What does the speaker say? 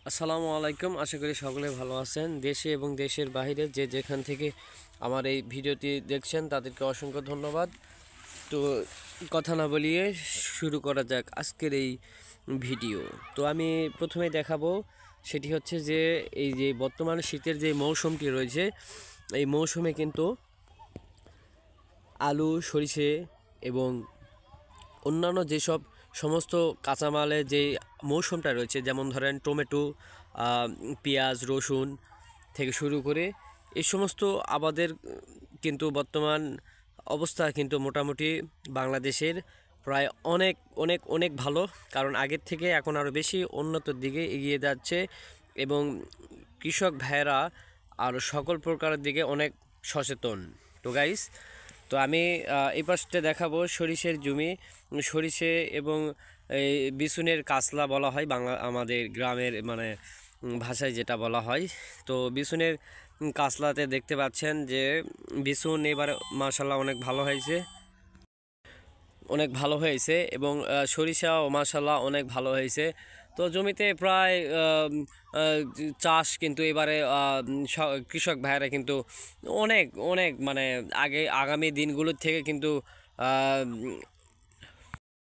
আসসালামু আলাইকুম। আশা করি সকলে ভালো আছেন। দেশে এবং দেশের বাইরে যে যেখান থেকে আমার এই ভিডিওটি দেখছেন তাদেরকে অসংখ্য ধন্যবাদ। তো কথা না বলিয়ে শুরু করা যাক আজকের এই ভিডিও। তো আমি প্রথমেই দেখাবো সেটি হচ্ছে যে এই যে বর্তমান শীতের যে মৌসুমটি রয়েছে, এই মৌসুমে কিন্তু আলু, সরিষে এবং অন্যান্য যেসব সমস্ত কাঁচামালের যে মৌসুমটা রয়েছে, যেমন ধরেন টমেটো, পেঁয়াজ, রসুন থেকে শুরু করে এই সমস্ত আবাদের কিন্তু বর্তমান অবস্থা কিন্তু মোটামুটি বাংলাদেশের প্রায় অনেক অনেক অনেক ভালো। কারণ আগের থেকে এখন আরও বেশি উন্নতির দিকে এগিয়ে যাচ্ছে এবং কৃষক ভাইয়েরা আর সকল প্রকারের দিকে অনেক সচেতন। তো গাইস, তো আমি এই পাশটা দেখাবো সরিষের জমি। সরিষে এবং এই বিছুনের কাসলা বলা হয় বাংলা, আমাদের গ্রামের মানে ভাষায় যেটা বলা হয়। তো বিছুনের কাসলাতে দেখতে পাচ্ছেন যে বিছুন এবার মাশাল্লাহ অনেক ভালো হয়েছে, অনেক ভালো হয়েছে এবং সরিষাও মাশাল্লাহ অনেক ভালো হয়েছে। তো জমিতে প্রায় চাষ কিন্তু এবারে কৃষক ভাইয়েরা কিন্তু অনেক অনেক মানে আগামী দিনগুলোর থেকে কিন্তু